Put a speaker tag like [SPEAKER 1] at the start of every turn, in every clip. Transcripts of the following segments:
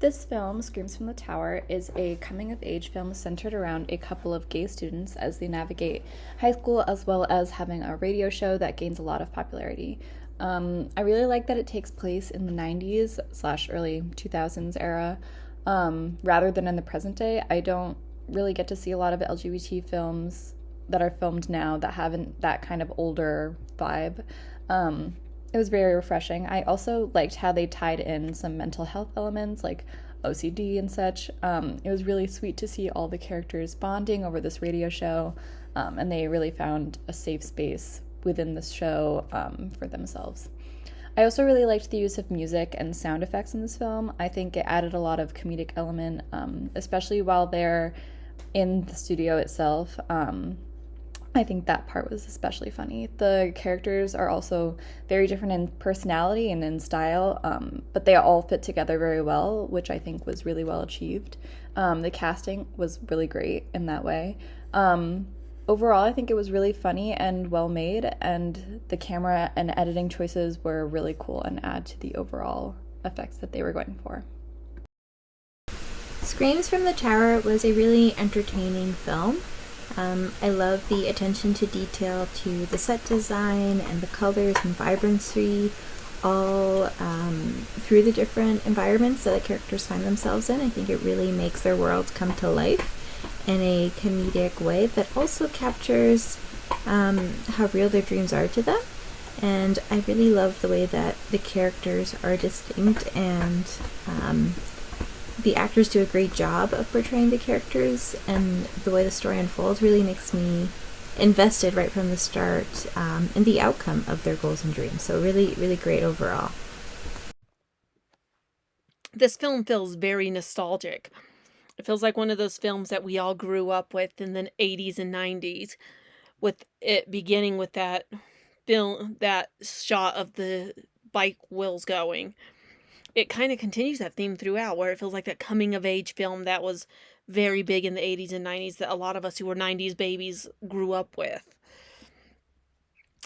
[SPEAKER 1] This film, Screams from the Tower, is a coming of age film centered around a couple of gay students as they navigate high school, as well as having a radio show that gains a lot of popularity. I really like that it takes place in the 90s slash early 2000s era rather than in the present day. I don't really get to see a lot of LGBT films that are filmed now that haven't that kind of older vibe. It was very refreshing. I also liked how they tied in some mental health elements like OCD and such. It was really sweet to see all the characters bonding over this radio show, and they really found a safe space within this show for themselves. I also really liked the use of music and sound effects in this film. I think it added a lot of comedic element, especially while they're in the studio itself. I think that part was especially funny. The characters are also very different in personality and in style, but they all fit together very well, which I think was really well achieved. The casting was really great in that way. Overall, I think it was really funny and well made, and the camera and editing choices were really cool and add to the overall effects that they were going for.
[SPEAKER 2] Screams from the Tower was a really entertaining film. I love the attention to detail to the set design and the colors and vibrancy all through the different environments that the characters find themselves in. I think it really makes their worlds come to life in a comedic way that also captures how real their dreams are to them. And I really love the way that the characters are distinct, and the actors do a great job of portraying the characters, and the way the story unfolds really makes me invested right from the start in the outcome of their goals and dreams. So really, really great overall.
[SPEAKER 3] This film feels very nostalgic. It feels like one of those films that we all grew up with in the 80s and 90s, with it beginning with that film, that shot of the bike wheels going. It kind of continues that theme throughout, where it feels like that coming of age film that was very big in the 80s and 90s that a lot of us who were 90s babies grew up with.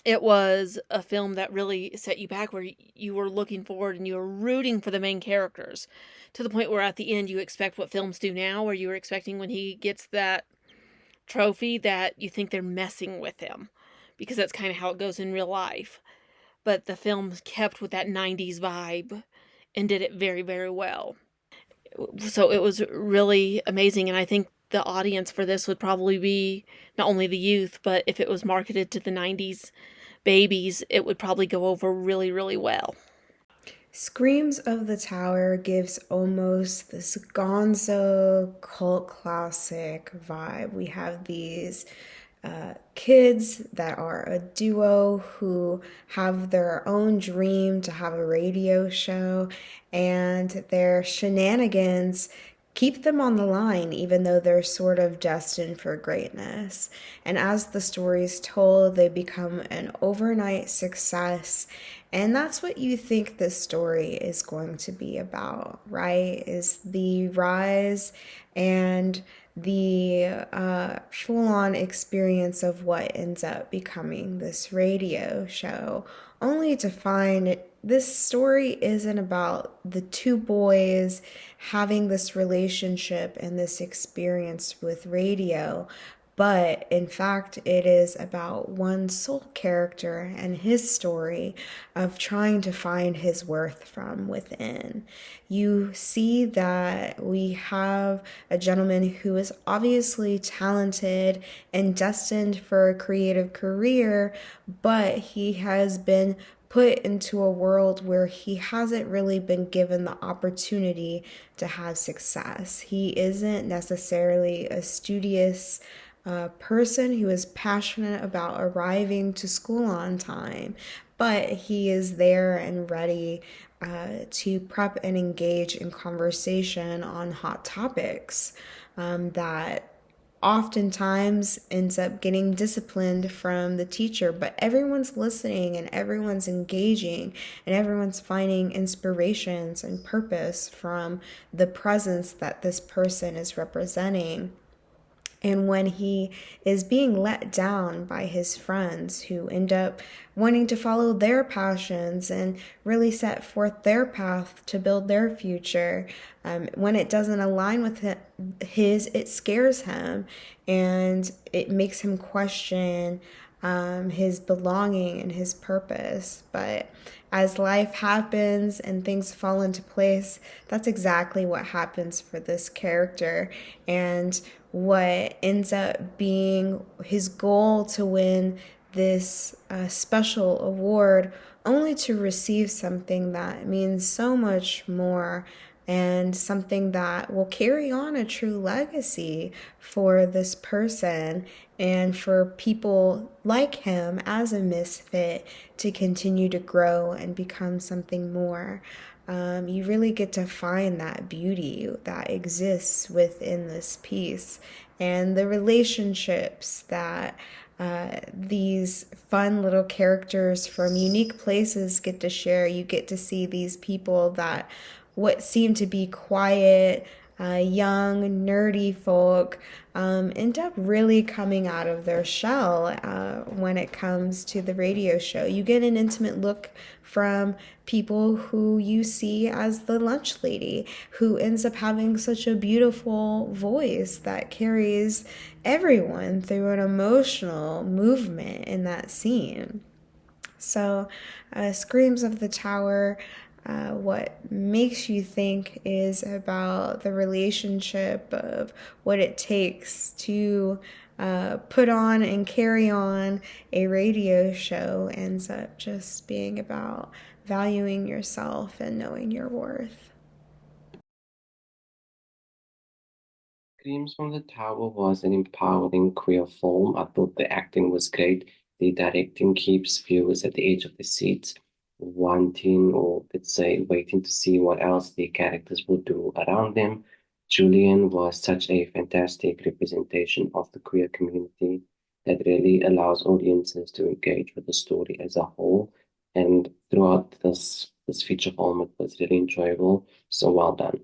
[SPEAKER 3] It was a film that really set you back, where you were looking forward and you were rooting for the main characters, to the point where at the end you expect what films do now, where you were expecting when he gets that trophy that you think they're messing with him, because that's kind of how it goes in real life. But the film kept with that 90s vibe and did it very, very well. So it was really amazing, and I think the audience for this would probably be not only the youth, but if it was marketed to the 90s babies, it would probably go over really, really well.
[SPEAKER 4] Screams of the Tower gives almost this gonzo cult classic vibe. We have these kids that are a duo who have their own dream to have a radio show, and their shenanigans keep them on the line, even though they're sort of destined for greatness. And as the story's told, they become an overnight success. And that's what you think this story is going to be about, right? Is the rise and the full-on experience of what ends up becoming this radio show, only to find this story isn't about the two boys having this relationship and this experience with radio, but in fact it is about one sole character and his story of trying to find his worth from within. You see that we have a gentleman who is obviously talented and destined for a creative career, but he has been put into a world where he hasn't really been given the opportunity to have success. He isn't necessarily a studious person who is passionate about arriving to school on time, but he is there and ready to prep and engage in conversation on hot topics that oftentimes ends up getting disciplined from the teacher, but everyone's listening and everyone's engaging and everyone's finding inspirations and purpose from the presence that this person is representing. And when he is being let down by his friends who end up wanting to follow their passions and really set forth their path to build their future, when it doesn't align with his, it scares him and it makes him question his belonging and his purpose. But as life happens and things fall into place, that's exactly what happens for this character. And what ends up being his goal to win this special award, only to receive something that means so much more and something that will carry on a true legacy for this person and for people like him as a misfit to continue to grow and become something more. You really get to find that beauty that exists within this piece and the relationships that these fun little characters from unique places get to share. You get to see these people that what seem to be quiet, young, nerdy folk end up really coming out of their shell when it comes to the radio show. You get an intimate look from people who you see as the lunch lady, who ends up having such a beautiful voice that carries everyone through an emotional movement in that scene. So, Screams of the Tower, what makes you think is about the relationship of what it takes to put on and carry on a radio show, ends up just being about valuing yourself and knowing your worth.
[SPEAKER 5] Screams from the Tower was an empowering queer film. I thought the acting was great. The directing keeps viewers at the edge of the seats, wanting, or let's say, waiting to see what else the characters would do around them. Julian was such a fantastic representation of the queer community that really allows audiences to engage with the story as a whole. And throughout this feature film, it was really enjoyable. So well done.